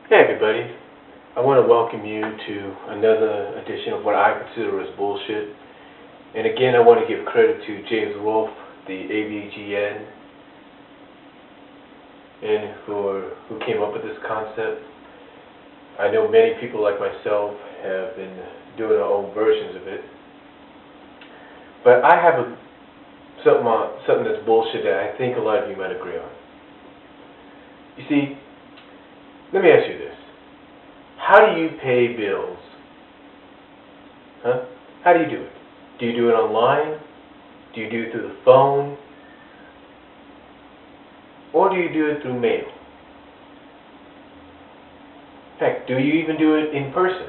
Hey everybody, I want to welcome you to another edition of what I consider as bullshit. And again, I want to give credit to James Wolfe, the AVGN, and who came up with this concept. I know many people like myself have been doing their own versions of it. But I have something that's bullshit that I think a lot of you might agree on. You see, let me ask you this. How do you pay bills? How do you do it? Do you do it online? Do you do it through the phone? Or do you do it through mail? Heck, do you even do it in person?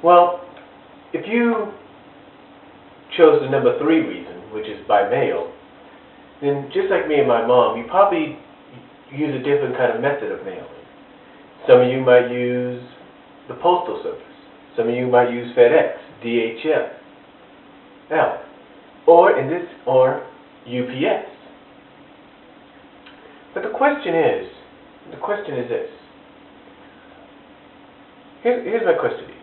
Well, if you chose the number 3 reason, which is by mail, then just like me and my mom, you probably use a different kind of method of mailing. Some of you might use the Postal Service. Some of you might use FedEx, DHL, or UPS. But the question is this. Here's my question to you.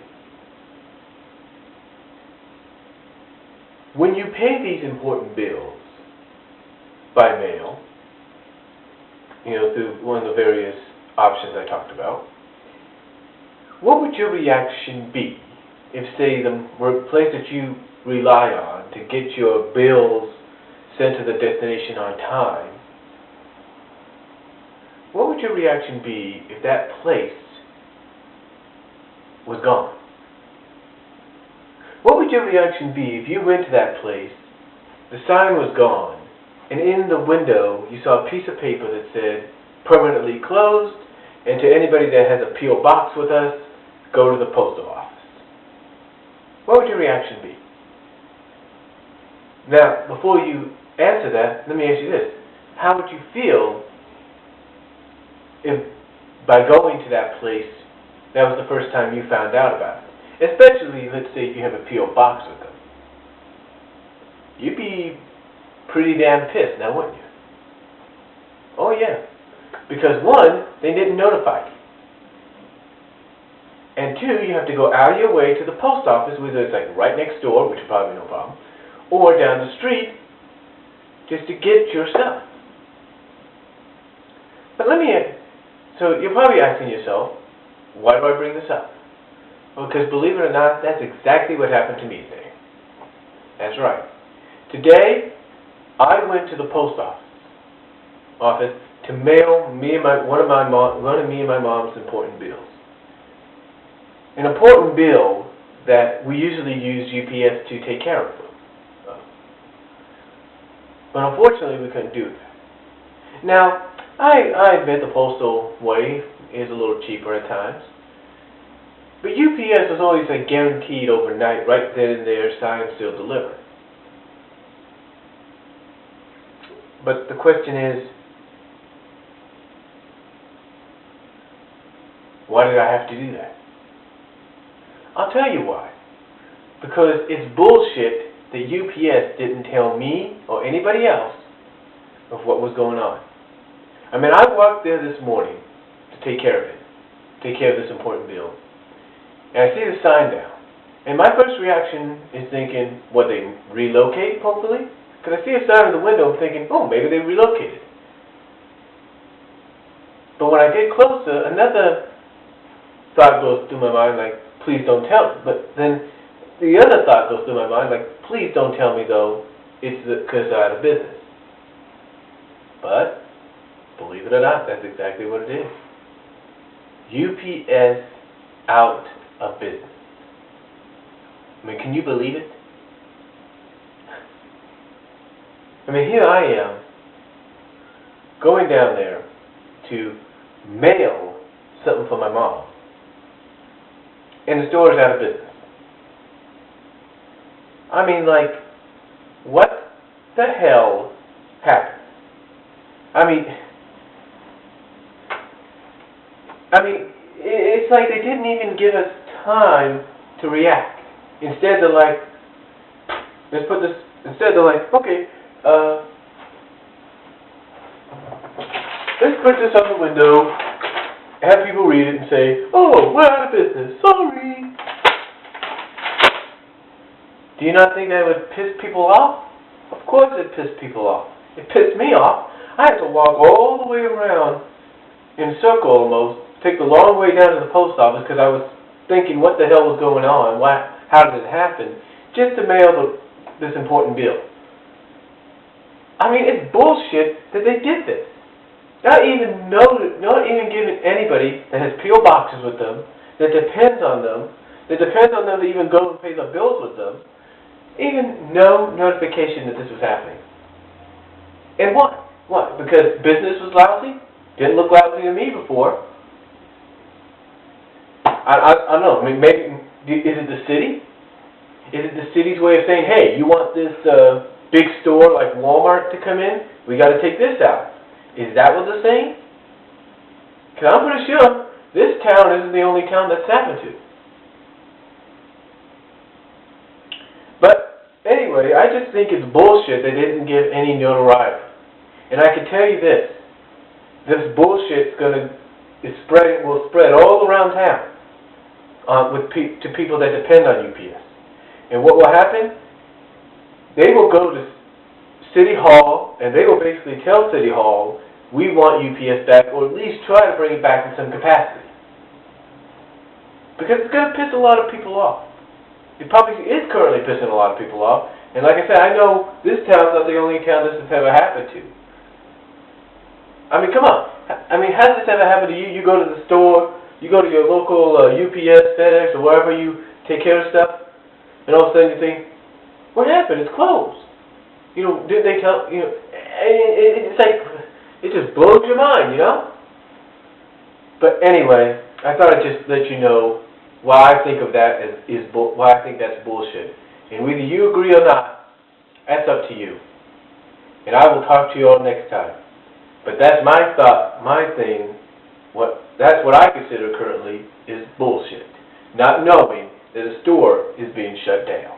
When you pay these important bills by mail, through one of the various options I talked about, what would your reaction be if, say, the place that you rely on to get your bills sent to the destination on time, what would your reaction be if that place was gone? What would your reaction be if you went to that place, the sign was gone, and in the window you saw a piece of paper that said, permanently closed, and to anybody that has a P.O. box with us, go to the postal office? What would your reaction be? Now, before you answer that, let me ask you this. How would you feel if, by going to that place, that was the first time you found out about it? Especially, let's say, if you have a P.O. box with them. You'd be pretty damn pissed, now wouldn't you? Oh, yeah. Because 1, they didn't notify you. And 2, you have to go out of your way to the post office, whether it's like right next door, which is probably no problem, or down the street, just to get your stuff. But so you're probably asking yourself, why do I bring this up? Well, because believe it or not, that's exactly what happened to me today. That's right. Today, I went to the post office to mail one of me and my mom's important bills. An important bill that we usually use UPS to take care of. But unfortunately, we couldn't do that. Now, I admit the postal way is a little cheaper at times. But UPS is always guaranteed overnight, right then and there, signed, sealed, delivered. But the question is, why did I have to do that? I'll tell you why. Because it's bullshit that UPS didn't tell me or anybody else of what was going on. I mean, I walked there this morning to take care of this important bill. And I see the sign down. And my first reaction is thinking, what, they relocate, hopefully? Because I see a sign in the window, I'm thinking, oh, maybe they relocated. But when I get closer, another thought goes through my mind, like, please don't tell. But then the other thought goes through my mind, like, please don't tell me, though, it's because they're out of business. But, believe it or not, that's exactly what it is. UPS out of business. I mean, can you believe it? I mean, here I am, going down there to mail something for my mom, and the store is out of business. I mean, like, what the hell happened? I mean, it's like they didn't even give us time to react. Instead, they're like, okay, let's put this on the window read it and say, oh, we're out of business, sorry. Do you not think that would piss people off? Of course it pissed people off. It pissed me off. I had to walk all the way around in a circle almost, take the long way down to the post office because I was thinking what the hell was going on, how did it happen, just to mail this important bill. I mean, it's bullshit that they did this. Not even giving anybody that has P.O. boxes with them, that depends on them to even go and pay the bills with them, even no notification that this was happening. And what? What? Because business was lousy? Didn't look lousy to me before. I don't know. I mean, maybe, is it the city? Is it the city's way of saying, hey, you want this big store like Walmart to come in? We got to take this out. Is that what they're saying? Because I'm pretty sure this town isn't the only town that's happened to. But anyway, I just think it's bullshit they didn't give any notoriety. And I can tell you this bullshit's will spread all around town to people that depend on UPS. And what will happen? They will go to City Hall and they will basically tell City Hall, we want UPS back, or at least try to bring it back in some capacity. Because it's going to piss a lot of people off. It probably is currently pissing a lot of people off. And like I said, I know this town's not the only town this has ever happened to. I mean, come on. I mean, has this ever happened to you? You go to the store, you go to your local UPS, FedEx, or wherever you take care of stuff, and all of a sudden you think, what happened? It's closed. You know, did they tell, you know, it's like, it just blows your mind, you know? But anyway, I thought I'd just let you know why I think of that why I think that's bullshit. And whether you agree or not, that's up to you. And I will talk to you all next time. But that's my thought, my thing, that's what I consider currently is bullshit. Not knowing that a store is being shut down.